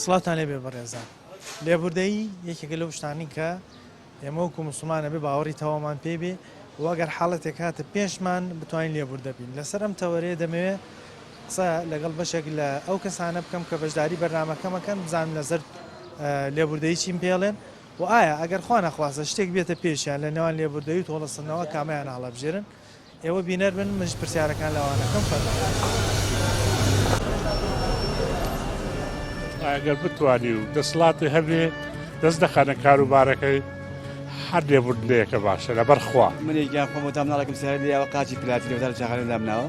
سڵاتان لێ بێ بەڕێزان لێبوردەیی یەکێکە لەو شتانی کە ئێمە وەکو موسڵمانە بێ باوەڕی تەوامان پێ بێ وەگەر حاڵەتێک هاتە پێشمان بتوانین لێبوردە بین لەسەر ئەم تەوەرەیە دەمەوێت قسە لەگەڵ بەشێک لە ئەو کەسانە بکەم کە بەشداری بەرنامەکەمەکەن بزانم لەسەر لێبوردەیی چیم پێڵێن و ئایا ئەگەر خوا نەخواسە شتێک بێتە پێشیان لە نێوان لێبوردەیی و تۆڵەسنەوە کامیان هەڵەبژێرن ئێوە بینەر بن منش پرسیارەکان لەوانەکەم فەرموو. ئەگەر بتوانی و دەسڵاتی هەبێ دەست دەخەنە کاروبارەکەی هەر لێبوردنەیەکە باشە لەبەرخوا منێکیان خۆمەتام ناڵێکم سەر لێەوە قاچی پلاتی لەوەدار چاخانە لامناوە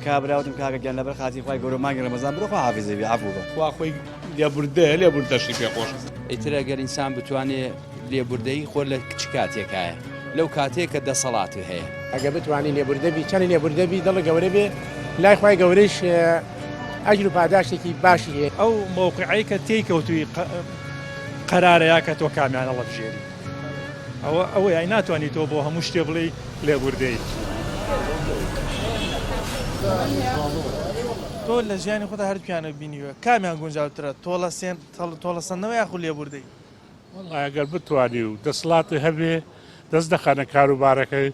کابراوتم کاگەگەیان لەبەر خاتی خۆی گەورە مانگی ڕەمەزان بڕۆ خوا حافیزە بێ عەفو بە خوا خۆی لێبوردەیە لێبوردەشی پێخۆش ئیتر ئەگەر ئینسان بتوانێت لێبوردەیی خۆ لە کچ کاتێکایە لەو کاتێک کە دەسەڵاتی هەیە ئەگە بتوانین لێبوردەبی چەند لێبوردەبی دڵە گەورە بێ لای خۆی گەورەش ئەجر و پاداشتێکی باشی هەیە ئەو مووقعی کە تێیکەوتوی قەرارەیە کە تۆ کامیانە لەبژێری ئەوەی ئای ناتوانانی تۆ بۆ هەموو شتێ بڵێ لێبوردەی تۆ لە ژیانی خۆدا هەرپیانە بینیوە کامیان گونجاوترە تۆڵەسەندنەوە یاخو لێبوردەی وەڵای ئەگەر بتوانی و دەسڵاتی هەبێ دەست دەخەنە کاروبارەکەی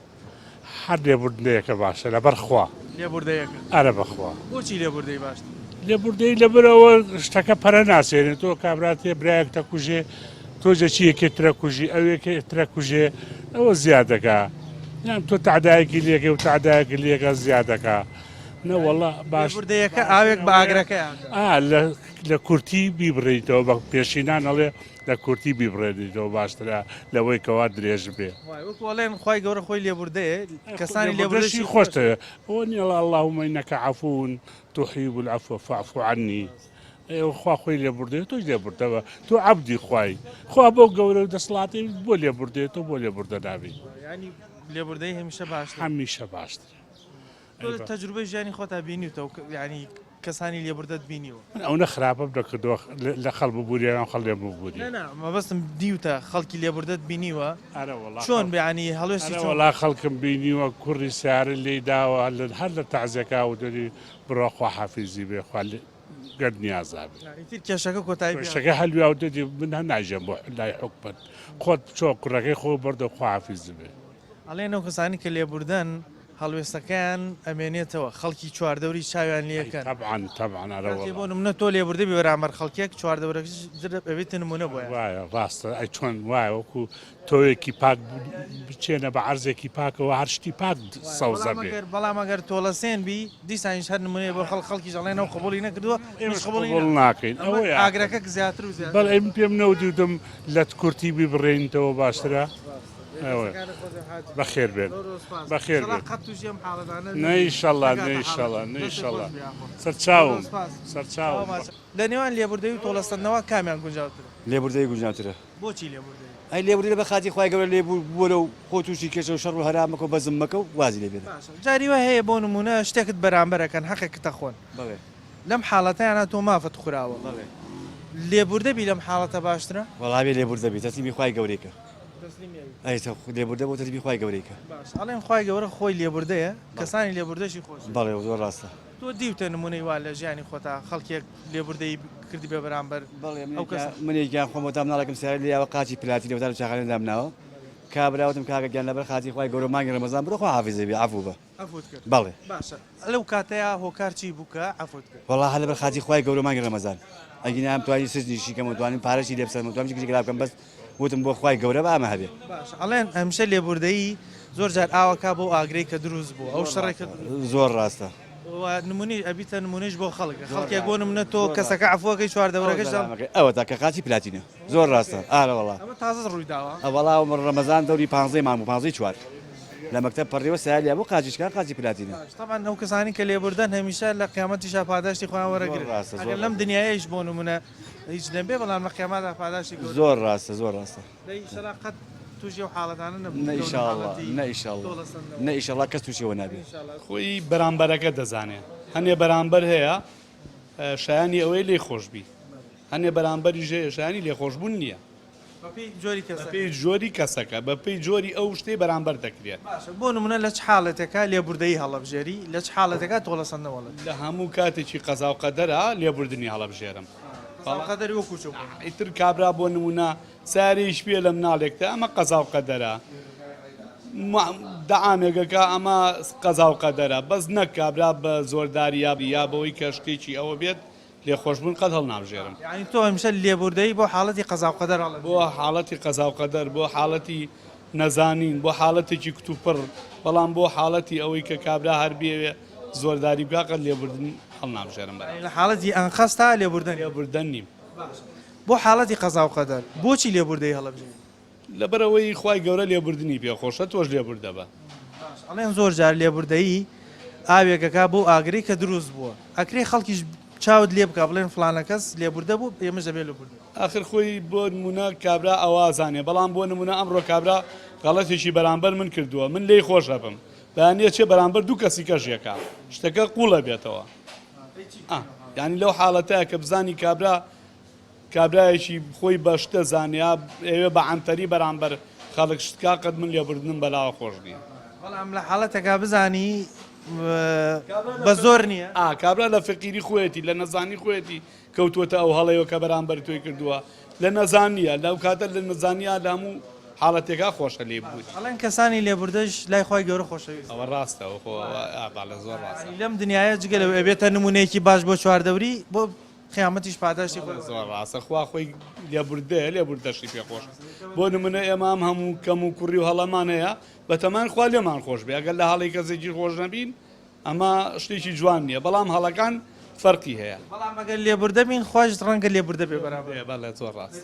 هەر لێبوردنەیەکە باشە لەبەرخوا لێبوردەیەکە ئەرە بەخوا بۆچی لێبوردەی باش لێبوردەی لەبەرەوە شتەکە پەرە ناسێنێت تۆ کابراتێ برایەک تەکوژێ تۆ جەچیەکێ ترەکوژی ئەوێکە ترەکوژێ ئەوە زیادەکە یان تۆ تعدایەکی لێگە و تعدایەکی لێگە زیادەکە نەوەڵە باش لێبوردەیەکە ئاوێک بە ئاگرەکەیان لە کورتی بیبڕیتەوە بە پێشینان ئەڵێ لە کورتی بیبڕێنیتەوە باشترە لەوەی کەوا درێژ بێ وەڵێن خی گەورە خۆی لێبوردەیە کەسانی لێبوردەشی خۆشتە ئەوە نیڵە اللهم إنك عفو تحب العفو فاعف عني خوا خۆی لێبوردێت تۆش لێبوردەوە تۆ عەبدی خوای خوا بۆ گەورە و دەسڵاتی بۆ لێبوردێت تۆ بۆ لێبوردە نابی ینی لێبوردەی هەمیشە باشتر هەمیشە باشتر تەجروبەی ژیانی خۆتا بینیوتەوە ینی کەسانی لێبوردەت بینیوە ئەو نەخراپە دەکردەوە لە خەڵ ببووریان خەڵ لێ ببووری مەبەستم دیوتە خەڵکی لێبوردەت بینیوە چۆن بێعنی هەڵوێستی وڵا خەڵکم بینیوە کوڕی سیارە لێی داوە هەر لە تەعزیەکە و دەری بڕۆخوا حافیزی بێ گەرد نیازابێت کێشەکە کۆتایی کێشەکە هەلویا و دەدی من هەر ناژێم بۆ لای حکومەت خۆت چۆ کوڕەکەی خۆ بەردە خوا حافیزی بێ ئەڵێن ئەو کەسانی کە لێبوردەن هەڵوێستەکەیان ئەمێنێتەوە خەڵکی چواردەوری چاویان لەکەن طبعاً بۆ نمونە تۆ لێبوردە بەرامبەر خەڵکیەک چواردەورەکە ئەبێت نمونە بۆ وایە ڕاستە ئەی چۆن وایە وەکو تۆیەکی پاک بچێنە بە عەرزێکی پاکەوە هەر شتی پاک سەوزە بێ بەڵام ئەگەر تۆڵەسێن بی دیسانیش هەر نمونەیە بۆ خەڵکی ژەڵێنەوە قبوڵی نەکردووە قبوڵ ناکەین ئەوەیە ئاگرەکە زیاتر و زیاتر بەڵێ پێم نەودیدم لە کورتی بیبڕێنیتەوە باشترە بەخێر بێن بەخێر بێن نەئیشەڵڵا سەرچاوم لە نێوان لێبوردەی و تۆڵەسەندنەوە کامیان گونجاوترە لێبوردەی گونجاوترە بۆچی لێبوردەی ئەی لێبوردی بە خاتی خۆی گەورە لێبوو بۆ لەو خۆ تووشی کێشە و شەڕ و هەرامەکە و بەزم مەکە و وازی لێ بێت جاریوە هەیە بۆ نمونە شتێکت بەرامبەرەکەن حەقێکتە خۆن لەم حاڵەتەیانە تۆ مافەت خوراوە لێبوردەبی لەم حاڵەتە باشترە وەڵامی لێبوردەبی تەسلیمی خۆی گەورەیەکە لێبوردە بۆ تەسلیمی خۆی گەورەیەکە ئەڵێن خی گەورە خۆی لێبوردەیە کەسانی لێبوردەشی خۆش بەڵێ زۆر ڕاستە تۆ دیوتە نمونەی وا لە ژیانی خۆتا خەڵکێک لێبوردەی کردی بە بەرامبەر منێکیان خۆمەتام ناڵێکم سیارە لێەوە قاچی پلاتی لەوەدار چاخانە لامناوە کابراوتم کاگەگەیان لەبەر خاتی خۆی گەورە مانگی ڕەمەزان بڕۆ خوا حافیزە بێ عەفو بە بەڵێ باشە لەو کاتەیە هۆکار چی بووکە عەفوت کرد وەڵا هەر لەبەر خاتی خۆی گەورە مانگی ڕەمەزان ئەگەر نام توانی سزنیشی کەم توانین پارەشی لێ بسەم توانم گشتی گراب بکەم بەس وتم بۆ خۆی گەورە بە ئەمە هەبێ ئەڵێن هەمیشە لێبوردەیی زۆر جار ئاوەکە بۆ ئاگرەی کە دروست بوو ئەو شەڕێکە زۆر ڕاستە نمونی ئەبیتە نمونەش بۆ خەڵکە خەڵکێک بۆ نمونە تۆ کەسەکە عەفوەکەی چواردەورەکەش ئەوە تاکە قاچی پلاتینە زۆر ڕاستە ئارە وەڵا تازە ڕووی داوە ئەوەڵا ڕەمەزان دەوری 15 مانگ و 15 چوار لە مەکتەب پەڕێوە سیالیا بۆ قاچیشکان قاچی پلاتینە طبعا ئەو کەسانی کە لێبوردەن هەمیشە لە قیامەتیشا پاداشتی خۆیان وەرەگرن ئەگەر لەم دنیایش بۆ نمونە هیچ نەبێ بەڵام لە قیامەتدا پاداشتی زۆر ڕاستە زۆر ڕاستە قەت تووشی و حاڵەتانە نەئیشەڵڵا کەس تووشیەوە نابێت خۆی بەرامبەرەکە دەزانێت هەنێ بەرامبەر هەیە شایانی ئەوەی لێ خۆشببی هەنێ بەرامبەری ژێ شایانی لێخۆشببوون نییە بەپێی جۆری کەسەکە بەپێی جۆری ئەو شتەی بەرامبەر دەکرێت بۆ نمونە لە چ حاڵەتەکە لێبوردەیی هەڵەبژێری لە چ حاڵەتەکە تۆڵەسەندەوەڵێت لە هەموو کاتێکی قەزا و قەدەرە لێبوردنی هەڵەبژێرم قەدەری وەکو چۆ ئیتر کابرا بۆ نمونە ساریش پێ لە مناڵێکتە ئەمە قەزا و قەدەرە دەعامێگەکە ئەمە قەزا و قەدەرە بەس نەک کابرا بە زۆرداری یابی یا بەوەی کە شتێکی ئەوە بێت لێخۆشبوون قەت هەڵناژێرم یعنی تۆ هەمیشە لێبوردەی بۆ حاڵەتی قەزا و قەدەر هەڵە بۆ حاڵەتی قەزا و قەدەر بۆ حاڵەتی نەزانین بۆ حاڵەتێکی کتوپڕ بەڵام بۆ حاڵەتی ئەوەی کە کابرا هەر بێوێ زۆرداری بکە لێبوردن هەڵناژێرم لە حاڵەتی ئەنخەستا لێبوردن لێبوردن نیم بۆ حاڵەتی قەزا و قەدەر بۆچی لێبوردەی هەڵەبژێن لەبەرەوەی خی گەورە لێبوردنی پێخۆشە تۆش لێبوردە بە ئەڵێن زۆر جار لێبوردەیی ئاوێکەکە بۆ ئاگری کە دروست بووە ئەکرێ خەڵکیش چاوت لێ بکە بڵێن فلانە کەس لێبوردە بوو ئێمەش دەبێ لێبوردە آخر خۆی بۆ نمونە کابرا ئەوازانێ بەڵام بۆ نمونە ئەمڕۆ کابرا غەڵەتێکی بەرامبەر من کردووە من لێی خۆشە بم بەیانە چێ بەرامبەر دوو کەسی کەژیەکە شتەکە قوڵە بێتەوە ینی لەو حاڵەتەیە کە بزانی کابرایەکی خۆی بە شتە زانیا ئێوێ بە عەمتەری بەرامبەر خەڵک شتکا قەت من لێبوردنم بەلاوە خۆش نییە بەڵام لە حاڵەتێکا بزانی بە زۆر نییە کابرا لە فقیری خۆەتی لە نەزانی خۆەتی کەوتوتە ئەو هەڵەیەوە کە بەرامبەر توی کردووە لە نەزانیە لەو کاتە لە نەزانیا لە هەموو حاڵەتێکا خۆشە لێ بووی ئەڵێن کەسانی لێبوردەش لای خۆی گەورە خۆشەویست ئەوە ڕاستەوە خۆ لە زۆر ڕاستە لەم دنیاە جگە لەو ئەبێتە نمونەیەکی باش بۆ چواردەوری بۆ قیامەتیش پاداشتی زۆر ڕاستە خوا خۆی لێبوردەیە لێبوردەشی پێخۆش بۆ نمونە ئێمام هەموو کەم و کوڕی و هەڵەمانەیە بەتەمان خوا لێمان خۆش بێ ئەگەر لە هەڵی کەسێکی خۆش نەبین ئەمە شتێکی جوان نییە بەڵام هەڵەکان فەرقی هەیە بەڵام ئەگەر لێبوردە بین خۆش ڕەنگە لێبوردە بێ بەرامبەر بەڵێ زۆر ڕاست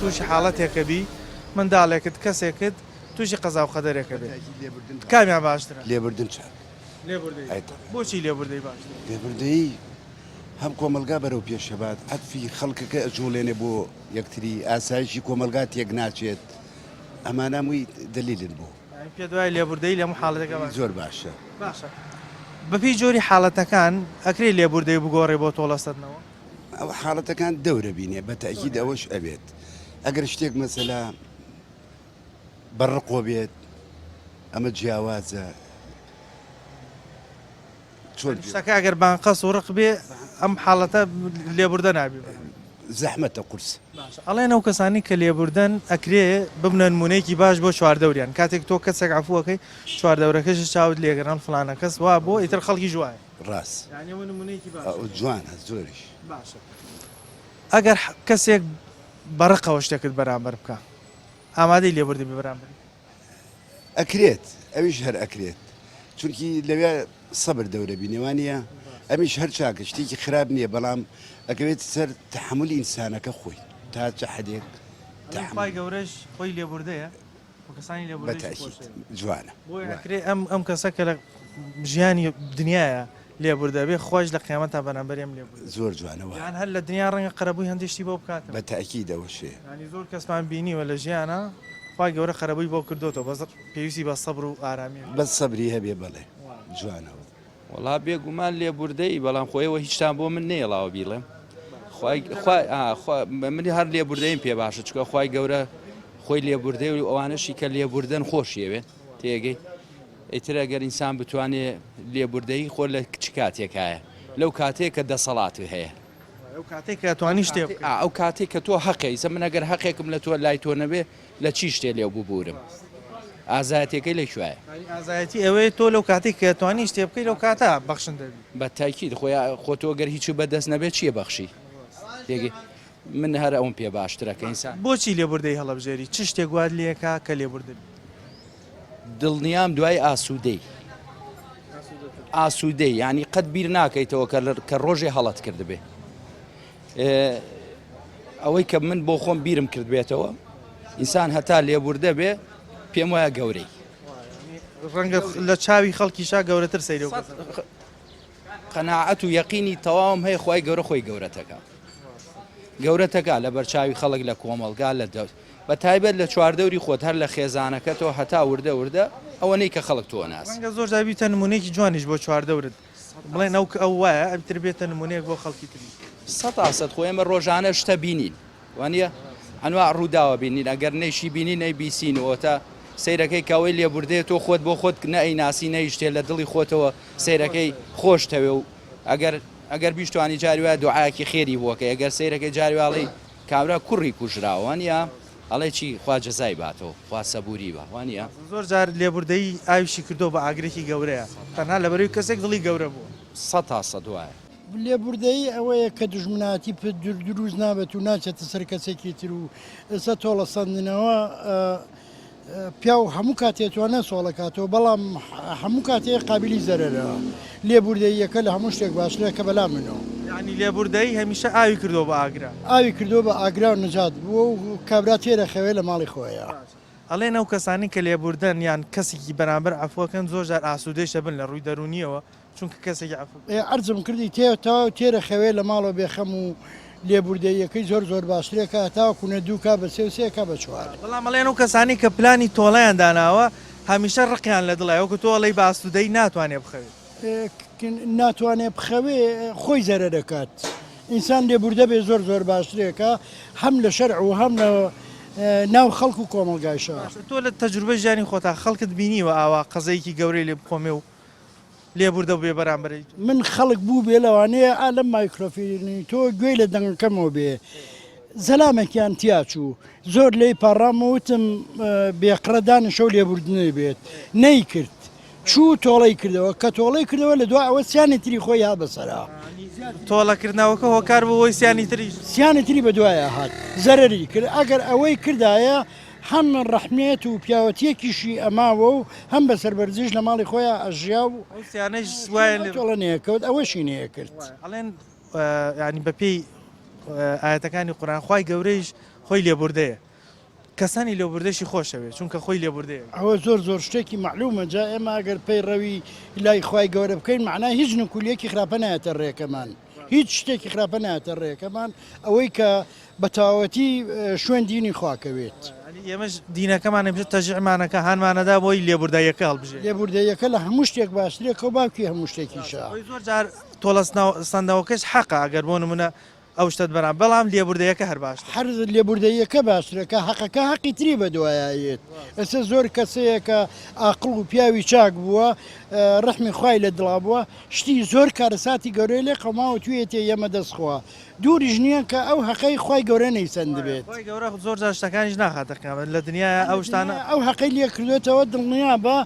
تووشی حاڵەتێکە بی منداڵێکت کەسێکت تووشی قەزا و قەدەرێکە بێت کامیان باشترە لێبوردن چاک لێبوردەی ئەیتا بۆچی لێبوردەی باش لێبوردەی هەم کۆمەلگا بەرەو پێشەبات عەتفی خەڵکەکە ئەجوڵێنێ بۆ یەکتری ئاسایشی کۆمەلگا تێک ناچێت ئەمانەمووی دلیلن بۆ پێ دوای لێبوردەی لەموو حاڵەتەکە زۆر باشە باشە بەپی جۆری حاڵەتەکان ئەکرێ لێبوردەی بگۆڕێ بۆ تۆڵەستەدنەوە ئەو حاڵەتەکان دەورە بینێ بە تاکید ئەوەش ئەبێت ئەگەر شتێک مەسەلا بەڕقۆ بێت ئەمە جیاوازە شتەکە ئەگەر بانقەس و ڕق بێ ئەم حاڵەتە لێبوردە نابێ زەحمەتە قورس ئەڵێن ئەو کەسانی کە لێبوردن ئەکرێ ببنە نمونەیەکی باش بۆ چواردەوریان کاتێک تۆ کەسێک عفووەکەی چواردەورەکەش چاوت لێگەڕان فلانە کەس وا بۆ ئیتر خەڵکی جوایە ڕاست نمونەیەکی جوانە زۆریش باشە ئەگەر کەسێک بەڕقەوە شتێکت بەرامبەر بکە ئامادەی لێبوردی بەرامبەر ئەکرێت ئەویش هەر ئەکرێت چونکی لەوێ سەبر دەورە بینێوانە ئەمیش هەر چاکە شتێکی خراپ نییە بەڵام ئەکەوێت سەر تحملی ئینسانەکە خۆی تا چه حدێک پای گەورەش خۆی لێبوردەیە کەسانی لێبوردە جوانە بۆکرێ ئەم کەسە کە لە ژیانی دنیاە لێبوردە بێ خۆش لە قیامەت تا بەرامبەریم لێبوردە زۆر جوانەوە هەر لە دنیا ڕەنگە قەرەبووی هەندێشتی بۆ بکاتە بە تاکید ئەوەشێ زۆر کەسمان بینیوە لە ژیانە خی گەورە خەرەبووی بۆ کردوتەوە بەس پێویستی بە سەبر و ئارامی بە سەبری هەبێ بڵێ جوانەوە وڵا بێگومان لێبوردەی بەڵام خۆیەوە هیچتان بۆ من نێڵاوە بیڵێم منی هەر لێبوردەیم پێ باشە چکە خی گەورە خۆی لێبوردەی و ئەوانەشی کە لێبوردن خۆشیەوێت تێگەی ئیتر ئەگەر ئینسان بتوانێت لێبوردەی خۆ لە کچ کاتێکایە لەو کاتێک کە دەسەڵاتی هەیە ئەو کاتێک کە توانی شتێ ئەو کاتێک کە تۆ حەقیسە من ئەگەر حەقێکم لە تۆ لای تۆ نەبێ لە چی شتێ لێو ببورم ئازایەتەکەی لەکوێیە ئازایەتی ئەوەیە تۆ لەو کاتێک کە توانی شتێ بکەی لەو کاتە بەخشن دەبی بە تاکید خۆ تۆ گەر هیچ بەدەست نەبێت چییە بەخشی تێگەی من هەر ئەوم پێ باشترەکە ئینسان بۆچی لێبوردەی هەڵەبژێری چ شتێک گواد لێکا کە لێبوردن دڵنیام دوای ئاسوودەی ینی قەت بیر ناکەیتەوە کە ڕۆژێ هەڵەت کرد بێ ئەوەی کە من بۆ خۆم بیرم کرد بێتەوە ئینسان هەتا لێبوردە بێ پێم وایە گەورەی ڕەنگە لە چاوی خەڵکیشا گەورەتر سەیرە قەناعەت و یەقینی تەواوم هەیە خی گەورە خۆی گەورەتەکە لە بەرچاوی خەڵک لە کۆمەڵگا لە دەوت بە تایبەت لە چواردەوری خۆت هەر لە خێزانەکەتەوە هەتا وردە ئەوەنەی کە خەڵک تۆ ناس زۆر دابیتە نمونەیەکی جوانیش بۆ چواردەورت بڵێن ئەو وایە ئەتر بێتە نمونەیەک بۆ خەڵکی تری 100% خۆ ئێمە ڕۆژانە شتە بینین وانە ئەنوا ڕووداوە بینین ئەگەر نەیشی بینی نەی بیسینەوە تا سیرەکەی کەوەی لێبوردێت تۆ خۆت بۆ خۆت نەئی ناسی نەیشتێ لە دڵی خۆتەوە سیرەکەی خۆشتەوێ و ئەگەر بیشتوانی جاری وایە دوعایەکی خێری بووەکە ئەگەر سیرەکەی جاریواڵی کابرا کوڕی کوژراوانە ئەڵێ چی خوا جەزای باتەوە خوا سەبووری بە وانە زۆر جار لێبوردەی ئاویشی کردو بە ئاگرێکی گەورەیە تەنها لەبەرەوەی کەسێک دڵی گەورە بوو 100 وایە لێبوردەی ئەوەیە کە دژمناتی دروست نابێت و ناچێتە سەر کەسێکی تر و ئێستا تۆڵە سندنەوە پیا و هەموو کاتێتوانە سۆڵەکاتەوە بەڵام هەموو کاتەیە قابلی زەرەرەوە لێبوردەیەکە لە هەموو شتێک باشترە کە بەلا منەوە ینی لێبوردەی هەمیشە ئاوی کردو بە ئاگرا ئاوی کردو بە ئاگرا و نەجات بووە و کابرا تێرە خەوێ لە ماڵی خۆیە ئەڵێن ئەو کەسانی کە لێبوردن یان کەسێکی بەرامبەر عفوەکەن زۆر جار ئاسوودەیشە بن لە ڕووی دەرونیەوە چونکە کەسێکی عفو ئەرزم کردی تێرە خەوێ لە ماڵەوە بێخەم و لێبوردەیەکەی زۆر باشترێکە تاکوونە دووکە بە سێکە بە چوار بەڵام ئەڵێن ئەو کەسانی کە پلانی تۆڵەیان داناوە هەمیشە ڕقیان لە دڵای وەکو تۆڵی باستودەی ناتوانێت بخەوێت ناتوانێت بخەوێ خۆی زەرە دەکات ئینسان لێبوردە بێ زۆر باشترێکە هەم لە شەرع و هەم لە ناو خەڵک و کۆمەلگایشە تۆ لە تەجروبە ژیانی خۆتا خەڵکت بینیوە ئاوا قەزەیەکی گەورەی لێ بخۆمێ و لێبوردە بێ بەرامبەری من خەڵک بوو بێ لەوانەیە ئالەم مایکرۆفیلنی تۆ گوێی لە دەنگەکەمەوە بێ زەلامێکیان تیاچوو زۆر لێی پاڕامەوتم بێقڕەدان شەو لێبوردنەوەی بێت نەیکرد چوو تۆڵی کردەوە کە تۆڵی کردەوە لە دو ئەوە سیانی تری خۆی ها بەسەرا تۆڵەکردنەوەکە هۆکار بۆەوەی سیانی تری سیانی تری بە دوایە هات زەرری کرد ئەگەر ئەوەی کردایە هەم ڕەحمێت و پیاوەتیەکیشی ئەماوە و هەم بەسەر بەرزش لە ماڵی خۆیان ئەژیا و تۆڵە نەیەکەوت ئەوەشی نەیە کرد ئەڵێن ینی بەپێی ئاەتەکانی قورآن خوای گەورەیش خۆی لێبوردەیە کەسانی لێبوردەشی خۆشەوێت چونکە خۆی لێبوردەیە ئەوە زۆر شتێکی معلومە جا ئێمە ئەگەر پێی ڕەوی لای خوای گەورە بکەین معنای هیچ نکولەکی خراپە نایەتە ڕێەکەمان هیچ شتێکی خراپە نایەتە ڕێەکەمان ئەوەی کە بە تەواوەتی شوێن دینی خواکەوێت ئێمەش دینەکەمان بژێت تەژیعمانەکە هانمانەدا بۆی لێبوردایەکە هەڵبژێت لێبوردەیەکە لە هەموو شتێک باشترێکە و باوکی هەموو شتێکیشە زۆر جار تۆڵە سندەوەکەش حەقە ئەگەر بۆ نمونە ئەو شتت بەرام بەڵام لێبوردەیەکە هەر باش هەر لێبوردەیەکە باشترەکە حەقەکە حەقی تری بە دوایەت ئێستا زۆر کەسەیەکە ئاقڵ و پیاوی چاک بووە ڕەحمی خوای لە دڵا بووە شتی زۆر کارەساتی گەورەی لێ قەماوە توێتێ ئێمە دەستخوا دووریش نییە کە ئەو حەقەی خوای گەورە نەیسەند بێت گەورە زۆر جار شتەکانیش ناخاتەکەمە لە دنیای ئەو شتانە ئەو حەقەی لێ کردوێتەوە دڵنیا بە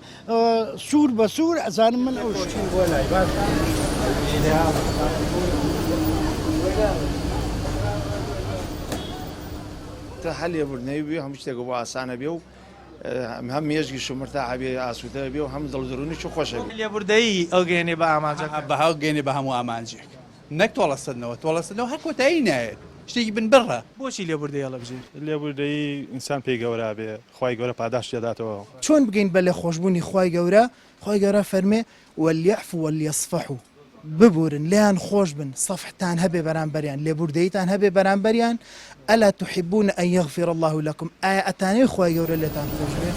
سوور بە سوور ئەزانم من ئەو شتی بۆ لای باش هەل لێبوردنەوەی بێ هەموو شتێک بۆ ئاسانە بێ و هەم مێژگی شومرتا بێ ئاسوودە بێ و هەم دڵدرونی چ خۆشە لێبوردەیی ئەو گەێنێ بە ئامانجە بەهاو گەێنێ بە هەموو ئامانجێک نەک تۆڵەستنەوە هەر کۆتایی نایێت شتێکی بن بڕە بۆچی لێبوردەیە لە بژێر لێبوردەیی ئینسان پێی گەورە بێ خی گەورە پاداش دەداتەوە چۆن بگەین بە لە خۆشببوونی خی گەورە فەرمێ وەلیعفو وەلیەصفەحو ببورن لیان خۆش بن سەفحتان هەبێ بەرامبەریان لێبوردەیتان هەبێ بەرامبەریان ئەلا تحبون ئەن یغفر الله لكم ئایا ئەتانەی خی گەورە لێتان خۆش بێ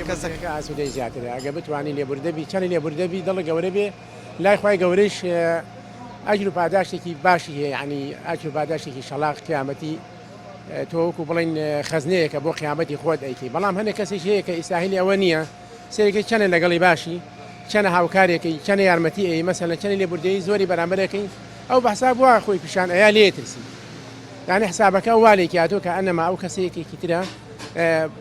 کەسەکە ئاسوودەی زیاترە ئەگە بتوانانی لێبوردەبی چەندی لێبوردەبی دڵە گەورە بێ لای خی گەورەش ئەجر و پاداشتێکی باشی هەیە ینی ئەجر و پاداشتێکی شەلاق قیامەتی تۆوەکو بڵین خەزنەیەکە بۆ قیامەتی خۆت ئەیکی بەڵام هەنێک کەسێک هەیە کە ئیساهیلی ئەوە نییە سێرەکەی چەنە لەگەڵی باشی چەنە هاوکارێکی چەنە یارمەتی ئەی مەسەلەن چەنی لێبوردەی زۆری بەرامبەرەکەی ئەو بەحساب وایە خۆی پیشان ئەیا لێترسی یعنی حسابەکە والێکی هاتۆ کە ئەنەما ئەو کەسەیەکێکی ترە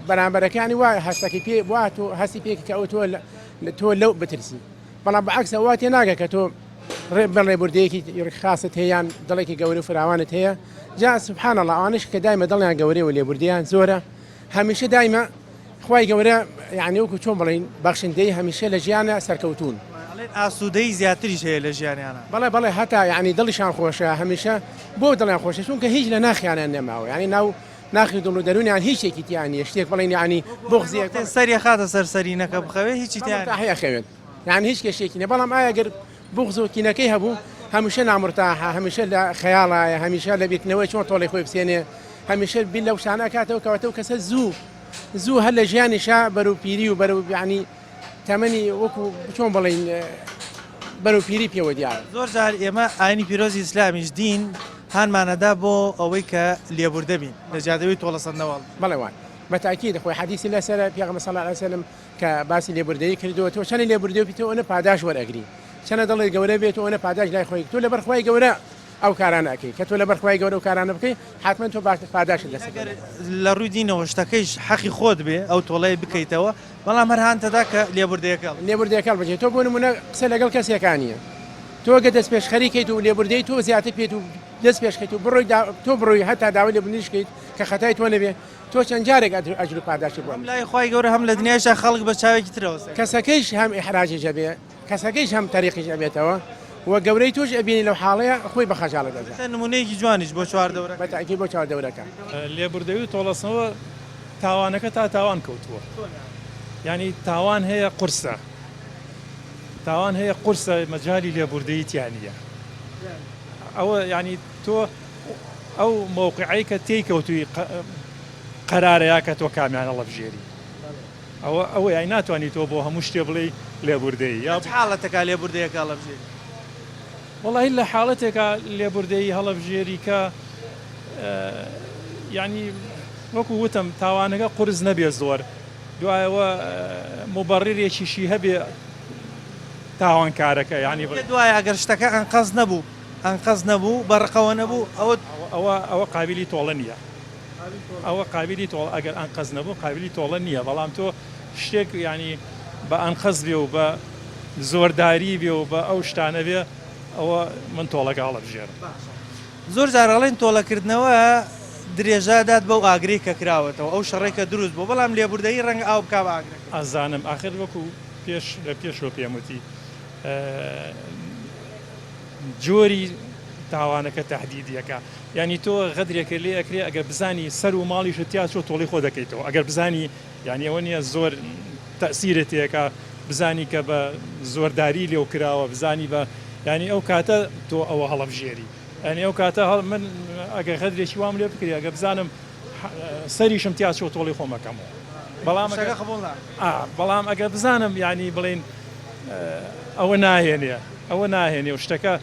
بەرامبەرەکانی وایە هەستەکەی پێ وات و هەستی پێکە کە ئەو تۆ لەو بترسی بەڵام بەعکس ئەوە تێ ناگە کە تۆ ڕێبوردەیەکی خاست هەیەیان دڵێکی گەورە و فراوانت هەیە جا سبحان الله ئەوانش کە دایمە دڵیان گەورەی و لێبوردیان زۆرە هەمیشە دایمە خی گەورە یعنی وەکو چۆن بڵین بەخشندەی هەمیشە لە ژیانە سەرکەوتون ئاسوودەی زیاتریش هەیە لە ژیانیانە بەڵێ هەتا یعنی دڵیشان خۆشە هەمیشە بۆ دڵیان خۆشە چونکە هیچ لە ناخیانیان نەماوە ینی ناو ناخی دڵ و دەرونیان هیچێکی تیانە شتێک بڵین ینی بغزیەک سەری خاتە سەرسەرینەکە بخەوێ هیچی هەیە خەوێت یعنی هیچ کێشێکی نە بەڵام ئاگەر بغز و کینەکەی هەبوو هەمیشە نامرتاحە هەمیشە لە خەیاڵایە هەمیشە لە بیرکردنەوەی چۆن تۆڵی خۆی بسێنێ هەمیشە بین لەو شانە کاتەوە کەواتە و کەسە زوو هەر لە ژیانیشا بەرەو پیری و بەرەو یعنی تەمەنی وەکو چۆن بڵین بەروپیری پێوە دیارە زۆر جار ئێمە ئاینی پیرۆزی ئیسلامیش دین هانمانەدا بۆ ئەوەی کە لێبوردە بین لە جادەوەی تۆڵەسەندنەوەڵ بەڵێوان بەتاکید دەخۆی حەدیثی لەسەر پێغەمبەر صلی الله علیه وسلم کە باسی لێبوردەیی کردووە تۆ چەند لێبوردەی بێتەوە ئەوە پاداش وەرئەگری چەنە دڵی گەورە بێت ئەوە پاداش لای خۆی تۆ لەبەر خوای گەورە ئەو کارانە ئەەکەی کە تۆ لەبەر خوای گەورە و کارانە بکەی حتمما تۆ پاداشت دەسەر لە ڕووی دینەوە شتەکەیش حەقی خۆت بێ ئەو تۆڵەی بکەیتەوە بەڵام هەر هاانتەدا کە لێبوردەکەڵ بژێت تۆ بۆ نمونە قسە لەگەڵ کەسێکانیە تۆ گە دەست پێش خەریکەیت و لێبوردەی تۆ زیاتر پێێت و دەست پێشکەیت و بڕۆی تۆ بڕۆی هەتا داوای لێبوردنیشکەیت کە خەتای تۆ نەبێ تۆ چەند جارێک ئەجر و پاداشی بۆ لای خی گەورە هەم لە دنیاشە خەڵک بە چاوێکی ترەوە کەسەکەیش هەم ئحراجی جەبێ کەسەکەیش هەم تاریخیش ئەبێتەوە وە گەورەی توش ئەبینی لەو حاڵەیە خۆی بە خەجاڵە دەدات نمونەیەکی جوانیش بۆ چواردەورە بەتاکی بۆ چواردەورەکە لێبوردەوی و تۆڵەسنەوە تاوانەکە تا تاوان کەوتووە ینی تاوان هەیە قورسە تاوان هەیە قورسە مەجای لێبوردەی تیانە ئەوە ینی تۆ ئەو مووقعی کە تێیکەوتوی قەرارەیە کە تۆ کامیانە لەبژێری ئەوە یای ناتوانانی تۆ بۆ هەموو شتێ بڵێ لێبوردەی یا حاڵەتەکە لێبوردەیەکە لەبژێری وڵی لە حاڵەتێکە لێبوردەی هەڵەبژێری کە ینی وەکو وتم تاوانەکە قرس نەبێ زۆر دوایەوە مبەڕێرێکیشی هەبێ تاوانکارەکە ینی دوای ئەگەر شتەکە ئەنقەز نەبوو بەڕقەوە نەبوو ئەوە قابلی تۆڵە نییە ئەوە قابلی تۆڵ ئەگەر ئەنقەز نەبوو قابلی تۆڵە نییە بەڵام تۆ شتێک ینی بە ئەنقەز بێ و بە زۆرداری بێ و بە ئەو شتانە بێ ئەوە من تۆڵەکە هەڵەبژێرم زۆر جارەڵێن تۆڵەکردنەوە درێژادات بەو ئاگری کە کراوەتەوە ئەو شەڕێکە دروست بۆ بەڵام لێبوردەی ڕەنگ ئاو بک ئاگرێک ئازانم آخر وەکو لە پێشەوە پێموتی جۆری تاوانەکە تهدیدیەکە ینی تۆ غەدرێکە لێ ئەکرێ ئەگەر بزانی سەر و ماڵیش تیا چۆ تۆڵی خۆ دەکەیتەوە ئەگەر بزانی یعنی ئەوە نیە زۆر تەسیرێتەکە بزانی کە بە زۆرداری لێو کراوە بزانی بە ینی ئەو کاتە تۆ ئەوە هەڵەبژێری ئەنی ئەو کاتە من ئەگەر غەدرێکی وام لێ بکری ئەگە بزانم سەریشم تیا چۆ تۆڵی خۆمەکەمەوە بەڵام ئەگەر بزانم ینی بڵێن ئەوە ناهێنێ و شتەکە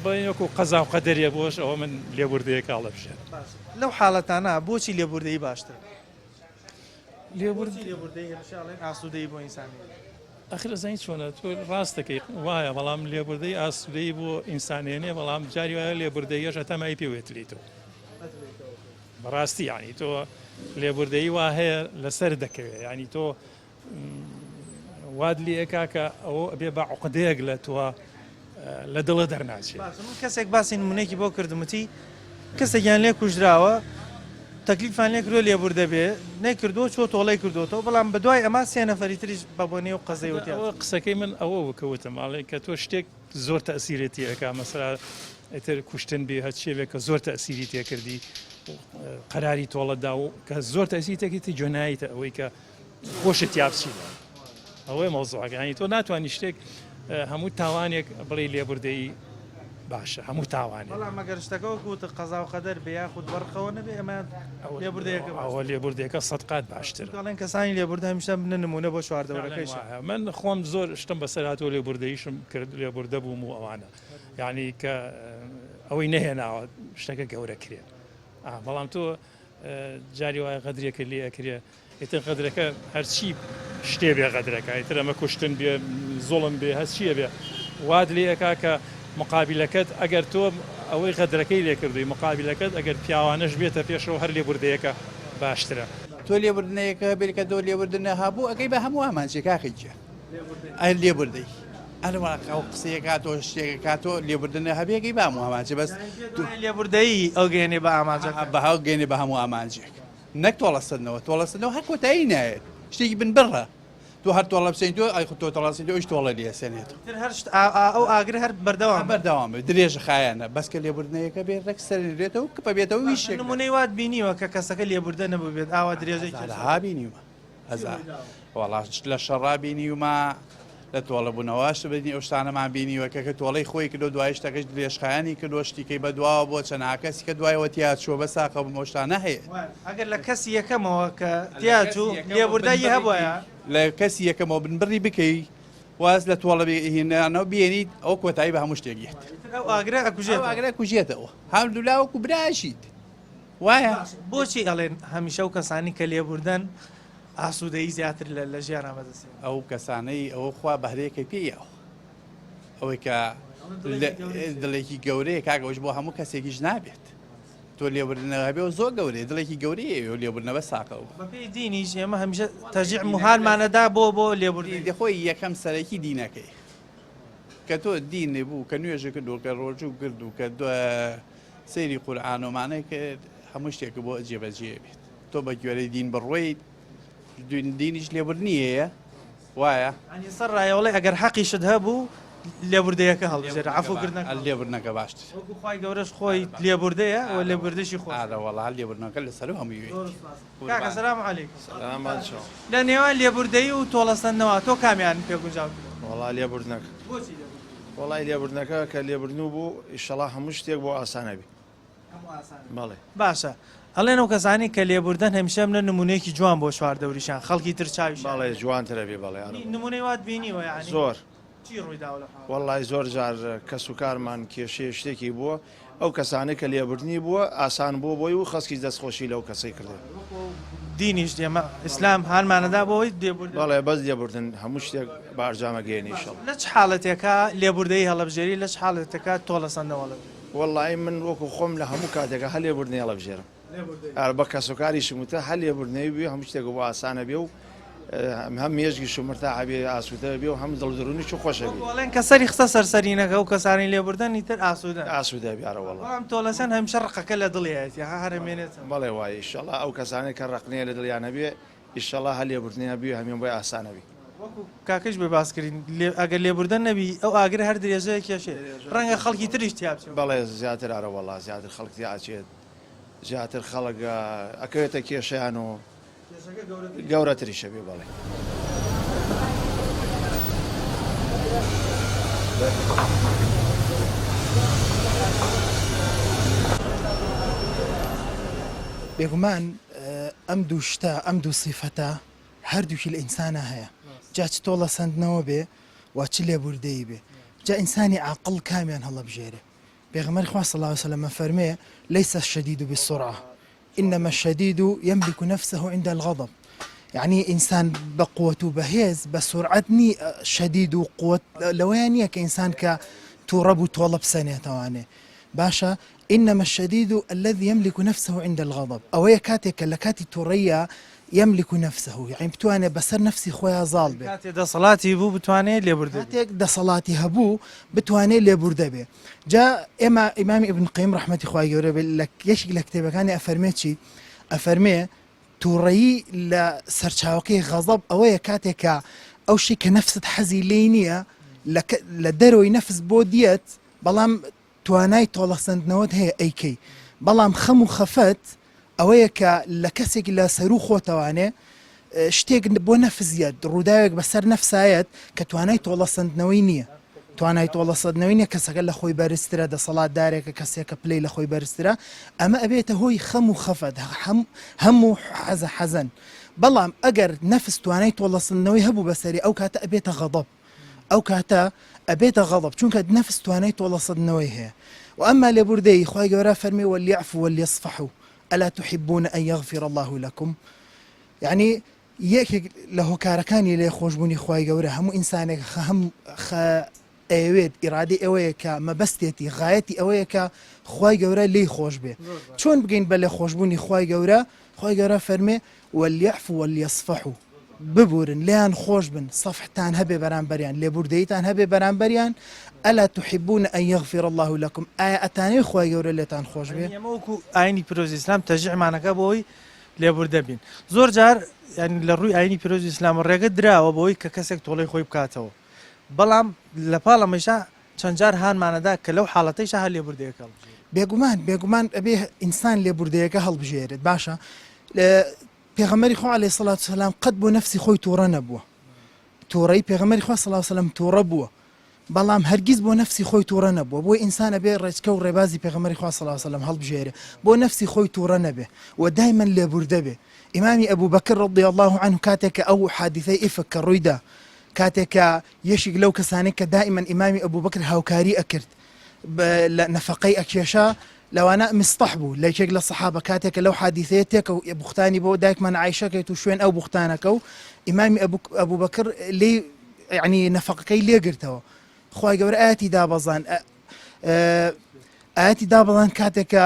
بەیەکو قەزا و قەدەریە بۆش ئەوە من لێبوردەیەکە هەڵەبژێر لەو حاڵەتانە بۆچی لێبوردەی باشتر ئاسوودەی بۆ ئینسانی ئەخر زەین چۆنە تۆ ڕاست دەکەی وایە بەڵام لێبوردەی ئاسوودەی بۆ ئینسانێنێ بەڵام جاری وایە لێبوردەیەش هەتەمای پێوێتلیتەوە بەڕاستی ینی تۆ لێبوردەی وا هەیە لەسەر دەکەوێت ینی تۆ واد لێکا کە ئەوە بێ بە عقدەیەک لە تۆ لە دڵە دەرناچێت کەسێک باسی نمونەیەکی بۆ کردمتی کەسێکیان لێ کوژراوە تەکلیفان لێ کردو لێبوردە بێ نەکردووە چۆ تۆڵی کردوەوە بەڵام بەدوای ئەما سێ نەفەری تریش بە بۆنێ و قەزەیوتی قسەکەی من ئەوە وکەوتم ماڵێ کە تۆ شتێک زۆر تەسیرێتی ئەەکە مەسرا ئەتر کوشتن بێ هەچ شێوێک کە زۆر تەسیری تێکردی قەراری تۆڵەدا و کە زۆر تەسیرێکی جۆناییتە ئەوەی کە خۆشت یابچیە ئەوەی مۆزوعەکانی تۆ ناتوانانی شتێک هەموو تاوانێک بڵێ لێبوردەی باشە هەموو تاوانێ بەڵام ئەگەر شتەکەەوە کوتە قەزا و قەدەر بە یاخود بەرخەوە نەبێ ئەمە ئەوە لێبوردەکە سەدقات باشتر دەڵێن کەسانی لێبوردە هەمیشە بنە نمونە بۆ چواردەوەەکەی من خۆم زۆر شتم بەسەر هاتۆ لێبوردەیشم کرد لێبوردە بووم و ئەوانە یعنی کە ئەوەی نەهێناوە شتەکە گەورە کرێ بەڵام تۆ جاری وایە غەدرێکە لێ ئەکرێ ئیتر غەدرەکە هەرچی شتێ بێ غەدرەکە ئیتر ئەمە کوشتن بێ زۆڵم بێ هەچیە بێ واد لێەکە کە مقابلەکەت ئەگەر تۆ ئەوەی غەدرەکەی لێ کردوی مقابلەکەت ئەگەر پیاوانش بێتە پێشەوە هەر لێبوردەیەەکە باشترە تۆ لێبوردنەیەکە بێکە دۆ لێبوردنە هەبوو ئەگەی بە هەموو ئامانجێکاخیجە ئەل لێبوردەی ئەو قسەیەکە تۆ شتێکەکە تۆ لێبوردنە هەبێکی بە هەموو ئامانجە بەس لێبوردەی ئەو گەێنێ بە ئامانجە بە هەو گەێنێ بە هەموو ئامانجێک نەک تۆڵەسەدنەوە هەر کۆتایی نایێت شتێکی بن بڕە تۆ هەر تۆڵە بسەین تۆ ئەی تۆ تەڵاسی ئەوش تۆڵە لێسێنێت ئەو ئاگر هەر بەردەوام درێژە خایەنە بەسکە لێبوردنەیەکە بێت ڕێک سەرێتەوە کە بێتەوە ویشێک نمونەی وات بینیوە کە کەسەکە لێبوردە نەبوو بێت ئاوا درێژێک هابینیومە هەزار وەڵاش لە شەڕا بینیومە لە تۆڵە بوونەوەش بینی ئەو شتانەمان بینیوە کە تۆڵەی خۆی کردو دوای شتەکەش درێژخایانی کردو شتیکەی بەدواوە بۆ چەناکەسی کە دوایەوە تیاچوە بە ساقە بمۆشتانە هەیە ئەگەر لە کەسی یەکەمەوە کە تیاچوو لێبوردایی هەبووە لە کەسی یەکەمەوە بنبڕی بکەی واز لە تۆڵە هێنانەوە بێنیت ئەو کۆتایی بە هەموو شتێکیت ئاگرا ئەکوژێت ئاگرە کوژێتەوە هەمدولاوەکو براشیت وایە بۆچی ئەڵێن هەمیشە و کەسانی کە لێبوردن ئاسوودەی زیاتر لە ژیان ئامەدەسێ ئەو کەسانەی ئەوە خوا بەهرەیەکە پێیەوە ئەوەی کە دڵێکی گەورەیە کاگەوەش بۆ هەموو کەسێکیش نابێت تۆ لێبوردنەوە بێ و زۆر گەورەیە دڵێکی گەورەیە لێبوردنەوە ساقەوە بەپێی دینیش ئێمە هەمیشە تەرجیع موهالمانەدا بۆ لێبوردی دەخۆی یەکەم سەرەکی دینەکەی کە تۆ دینێ بوو کە نوێژە کردو کە ڕۆژوو کرد و کە سەیری قورئان ومانەی کرد هەموو شتێک بۆ جێبەجێ بێت تۆ بە گوێرەی دین بڕۆیت دینیش لێبوردنیەیە وایە ئەنی سەر ڕایەوەڵێ ئەگەر حەقیشت هەبوو لێبوردەیەکە هەڵبژێرە عەفوکردنەکە لێبوردنەکە باشتر وەکو خوای گەورەش خۆی لێبوردەیە و لێبوردەشی خۆ ئارەوەڵا لێبوردنەکە لەسەر هەمووی کاکە سەلام عەلەیکم لە نێوان لێبوردەیی و تۆڵەسەندنەوە تۆ کامیان پێگونجاو وڵا لێبوردنەکە وڵای لێبوردنەکە کە لێبوردن بوو ئیشەڵا هەموو شتێک بۆ ئاسانەبی بەڵێ باشە ئەڵێنەوە کەسانی کە لێبوردن هەمیشە منە نمونەیەکی جوان بۆ شواردەوریشان خەڵکی تر چاویش باڵێ جوانترە بێ بەڵێ نمونەی وات بینیوە یعنی زۆر چی ڕوویداوە لە وەڵای زۆر جار کەس و کارمان کێشەیە شتێکی بووە ئەو کەسانەی کە لێبوردنی بووە ئاسان بوو بۆی و خەسکی دەستخۆشی لەو کەسەی کردێ دینیش دێمە ئیسلام هەڵمانەدا بۆی لێبوردن بەڵێ بەس لێبوردن هەموو شتێک بارجامەگەێنی شەڵ لە چ حاڵەتێکە لێبوردەی هەڵەبژێری لە چ حاڵەتەکە تۆڵەسەندەوەڵە وەڵی من وەکو خۆم لە هەموو کاتێکە هەل لێبوردنی هەڵەبژێرم بە کەسوکاری شموتە هەل لێبوردنەوەی بێ هەموو شتێک بۆ ئاسانە بێ و هەم مێژگی شومرتا هەبێ ئاسوودە بێ و هەم دڵدرونی چ خۆشە بێڵێن کە سەری خستە سەرسەرینەکە و کەسانی لێبوردنی تر ئاسوودە بیارەوەڵ تۆلەسەن هەمیشە ڕقەکە لە دڵیەتی هەرمێنێت بەڵێ وایە ئیشەڵا ئەو کەسانێک کە ڕقنەیە لە دڵیانە بێ ئیشەڵا هەل لێبوردنیە بێ هەمیان بۆی ئاسانەوی کاکەش بێ باسکردین ئەگەر لێبوردن نەبی ئەو ئاگر هەر درێژەیە کێشێ ڕەنگە خەڵکی تریش تیابچێت بەڵێ زیاتر ئارەوەڵا زیاتر خەڵکی ئاچێت زیاتر خەڵک ئەکەوێتە کێشیان و گەورەتریشە بێ بەڵێ بێگومان ئەم دوو شتە ئەم دوو سیفەتە هەردووکی لە ئینسانە هەیە جا چ تۆڵە سندنەوە بێ وا چ لێبوردەی بێ جا ئینسانی عاقڵ کامیان هەڵەبژێرێ پێغەمبەری خوا صلی الله عليه وسلم فەرمێ ليس الشديد بالسرعة إنما الشديد يملك نفسه عند الغضب يعني إنسان بقوة بهيز بسرعة ني شديد وقوة لوانية كإنسان كتورب طلب سنة تواني باشا إنما الشديد الذي يملك نفسه عند الغضب أو يكاتك لكاتي توريا يملك نفسه يعني بتواني بسر نفسي خويا ظالبه كاتي دا صلاتي بو بتواني ليبرده كاتي دا صلاتي هبو بتواني ليبرده به جاء إمام ابن قيم رحمة خويا يورب لك يشك لك كتابه كان أفرميتشي أفرمي توري لسرچاوكي غضب أو يكاتك أو شيء كنفس حزي لينية لدروي نفس بوديت بلام توانای تۆڵەسەندنەوەت هەیە ئەیکەی بەڵام خەم و خەفەت ئەوەیە کە لە کەسێک لە سەرو خۆتەوانێ شتێک بۆ نەفزیەت ڕووداوێک بەسەر نەفسایەت کە توانای تۆڵەسەندنەوەی نییە توانای تۆڵەسەندنەوەی نیە کەسەکە لە خۆی بەرزترە دەسەڵاتدارێکە کەسێکە پلەی لە خۆی بەرزترە ئەمە ئەبێتە هۆی خەم و خەفەت هەموو حەزەن بەڵام ئەگەر نەفس توانای تۆڵەسەندنەوەی هەبوو بەسەری ئەو کاتە ئەبێتە غەضەب ئەو کاتە ئەبێتە غەضب چونکە نەفس توانای تۆڵەسەندنەوەی هەیە وأما لێبوردەی خوای گەورە فەرمی وەلیعفو وەلیەصفحوا ألا تحبون أن يغفر الله لكم يعني یەکێک لە هۆکارەکانی لێ خۆشببوونی خوای گەورە هەموو ئینسانێک ئەوێت ئیرادی ئەوەیە کە مەبەستێتی غایەتی ئەوەیە کە خوای گەورە لێی خۆش بێ چۆن بگەین بە لێ خۆشببوونی خوای گەورە فەرمێ وەلیعفو وەلیەصفحوا ببورن لیان خۆش بن صفحتان هەبێ بەرامبەریان لێبوردەیتان هەبێ بەرامبەریان ئەلا تحبون أن يغفر الله لكم ئایا ئەتانەی خوای گەورە لێتان خۆش بێ ئەمەوەکو ئاینی پیرۆزی ئیسلام تەژیعمانەکە بۆی لێبوردە بین زۆر جار ینی لە ڕووی ئاینی پیرۆزی ئیسلام ڕێگە دراوە بۆی کە کەسێک تۆڵەی خۆی بکاتەوە بەڵام لە پاڵەمەیشا چەند جار هانمانەدا کە لەو حاڵەتەیشا هەر لێبوردەیەکە بێگومان ئەبێ ئینسان لێبوردەیەکە هەڵبژێرێت باشە پێغەمبەری خوا عەلەیهی سەڵات وسەلام قەت بۆ نەفسی خۆی تووڕە نەبووە تووڕەی پێغەمبەری خوا صلی الله علیه وسلم تووڕە بووە بەڵام هەرگیز بۆ نەفسی خۆی تووڕە نەبووە بۆی ئینسان ئەبێ ڕێچکە و ڕێبازی پێغەمبەری خوا صلی الله علیه وسلم هەڵبژێرێ بۆ نەفسی خۆی تووڕە نەبێ و دایما لێبوردە بێ ئیمامی ئەبوو بەکر رضی الله عنه کاتێک ئەو حادثەی ئیفک کە ڕوویدا کاتێکە یەشێک لەو کەسانی کە دائیمەن ئیمامی ئەبوو بەکر هاوکاری ئەکرد لە نەفەقەی ئەکێشا لەوانە مستەح بوو لە یەکێک لە سەحابە کاتێکە لەو حادیثەیە تێکە بوختانی بۆ دایکمان عایشەکەیت و شوێن ئەو بوختانەکە و ئیمامی ئەبوو بەکر لێ یعنی نەفەقەکەی لێگرتەوە خوای گەورە ئاەتی دابەزان کاتێکە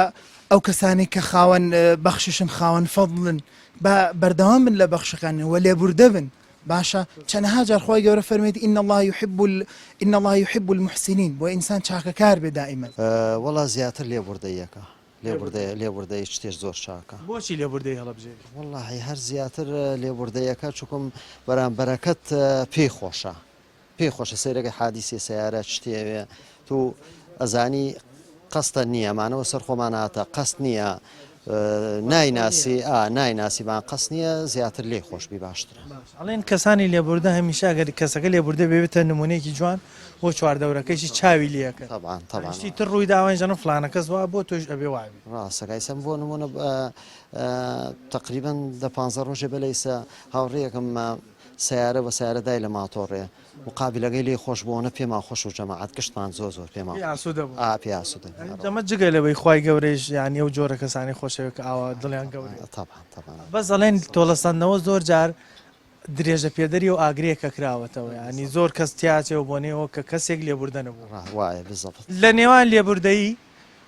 ئەو کەسانی کە خاوەن بەخششن خاوەن فەضڵن بە بەردەوام بن لە بەخشەکان و لێبوردە بن باشە چەندەها جار خوای گەورە فەرمێتی إن الله يحب المحسنين بۆ ئینسان چاکەکار بێ دائیمەن وەڵا زیاتر لێبوردەیەکە لێبوردەی شتێش زۆر چاکە بۆچی لێبوردەی هەڵەبژێری وەڵاهی هەر زیاتر لێبوردەیەکە چووکم بەرامبەرەکەت پێی خۆشە سەیرەکە حادیسی سیارە شتێوێ تو ئەزانی قەستە نییە مانەوە سەر خۆمان هاتە قەست نییە نایناسیبان قەست نییە زیاتر لێ خۆشبی باشترە ئەڵێن کەسانی لێبوردە هەمیشە ئەگەر کەسەکە لێبوردە بێتە نمونەیەکی جوان بۆ چواردەورەکەیشی چاوی لەکە تاوانشتی تر ڕووی داوانژەن فلانە کەس وە بۆ تۆش ئەبێ وابی ڕاستەکەی سم بۆ نمونە تقریبا دە 15 ڕۆژێ بەلەیسە هاوڕێیەکم سیارە بە سیارەدای لە ماتۆڕێ مقابلەکەی لێ خۆش بوونە پێمان خۆش و جەماعەت گشتمان زۆر پێمان پێیاسوودە دەمە جگەلەوەی خوای گەورەیش یانی ئەو جۆرە کەسانی خۆشەوەکە ئاوا دڵیان گەورە بەس دەڵێن تۆڵەسەندنەوە زۆر جار درێژە پێدەری و ئاگرەیەکە کراوەتەوە ینی زۆر کەس تیاچێ و بۆنەوە کە کەسێک لێبوردە نەبوو لە نێوان لێبوردەیی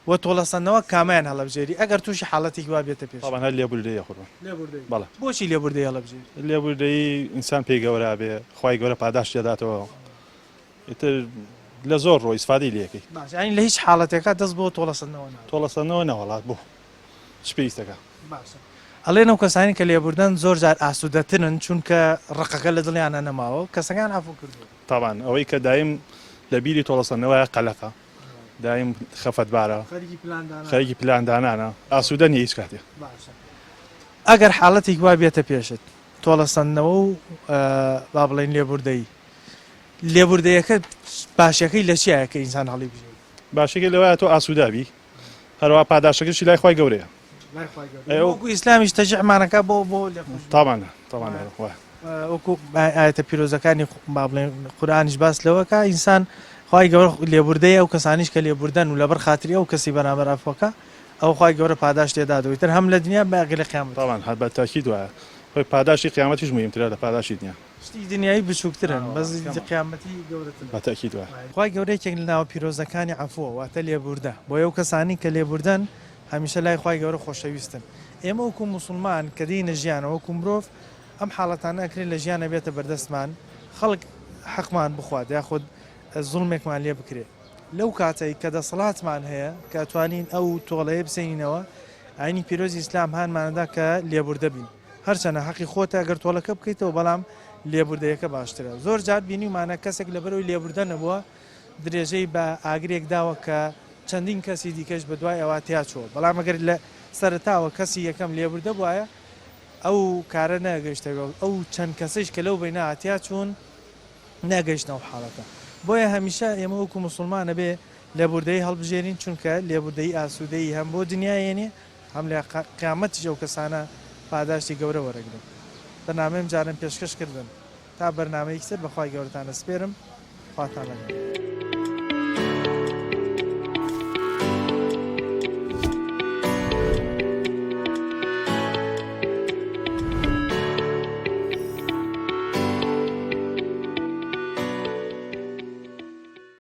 و تۆڵەسەندنەوە کامیان هەڵەبژێری ئەگەر تووشی حاڵەتێکی وا بێتە پێش هەر لێبوردەیە خۆ بەڵێ بۆچی لێبوردەی هەڵەبژێری لێبوردەی ئینسان پێی گەورە بێ خی گەورە پاداش دێداتەوە ئیتر لە زۆر ڕۆی سفادی لەکەی ینی لە هیچ حاڵەتێکە دەست بۆ تۆڵەسەندنەوە نەوەڵات بوو شپێستەکە ئەڵێن ئەو کەسانی کە لێبوردن زۆر جار ئاسوودەترن چونکە ڕقەکە لە دڵیانە نەماوە کەسەکان ئافو کردو تاوان ئەوەی کە دایم لە بیری تۆڵەسەندنەوەی قەلەقە دایم خەفەتبارە خەریکی پلاندانانە ئاسوودە نیە هیچ کاتێ ئەگەر حاڵەتێک وا بێتە پێشت تۆڵەسەندنەوە و با بڵێن لێبوردەیەکە باشەکەی لە چیایە کە ئینسان هەڵی بژێت باشەکەی لەوایە تۆ ئاسوودابی هەروە پاداشەکەشی لای خی گەورەیە وەکو ئیسلامیش تەجیعمانەکە بۆ تاوانە وەکو ئاەتە پیرۆزەکانی با بڵێن قورئانیش باس لەوەکە ئینسان خی گەورە لێبوردەیە ئەو کەسانیش کە لێبوردن و لەبەر خاتری ئەو کەسی بەرامبەر ئەفۆکە ئەو خی گەورە پاداش تێدادەوەیتر هەم لە دنیا باقی لە قیامەت تاوان هەر بە تاکید وایە خۆی پاداشی قیامەتیش مهمترە لە پاداشی دنیا شتی دنیایی بچووکترن بەس قیامەتی گەورەتر بە تاکید وایە خی گەورەیەکێک لە ناوە پیرۆزەکانی عەفووە واتە لێبوردە بۆ ئەو کەسانی کە لێبوردن هەمیشە لای خی گەورە خۆشەویستن ئێمە وەکو موسڵمان کە دینە ژیانەوە وەکو مرۆڤ ئەم حاڵەتانە ئەکرێت لە ژیانە بێتە بەردەستمان خەڵک حەقمان بخوات یاخود زوڵمێکمان لێ بکرێت لەو کاتەی کە دەسەڵاتمان هەیە کە توانین ئەو تۆڵەیە بسێنینەوە ئاینی پیرۆزی ئیسلام هانمانەدا کە لێبوردە بین هەرچەنە حەقی خۆتە ئەگەر تۆڵەکە بکەیتەوە بەڵام لێبوردەیەکە باشترە زۆر جار بینیمانە کەسێک لەبەرەوەی لێبوردە نەبووە درێژەی بە ئاگرێک داوە کە چەندین کەسی دیکەش بە دوای ئەوە تیاچوە بەڵام ئەگەر لە سەرتاوە کەسی یەکەم لێبوردە بواە ئەو کارە نەگەشتەوە ئەو چەند کەسش کە لەو بینە هاتیا چوون نەگەشتنەوە حاڵەتە بۆیە هەمیشە ئێمە وەکو موسڵمانە بێ لێبوردەی هەڵبژێرین چونکە لێبوردەی ئاسوودەی هەم بۆ دنیاێنێ هەم لە قیامەتیش ئەو کەسانە پاداشتی گەورە وەرەگرن بەنامەم جارم پێشکەشکردن تا بەرنامەیەکسەر بەخوای گەورەتانە سپێرم خواتان لەگەڵ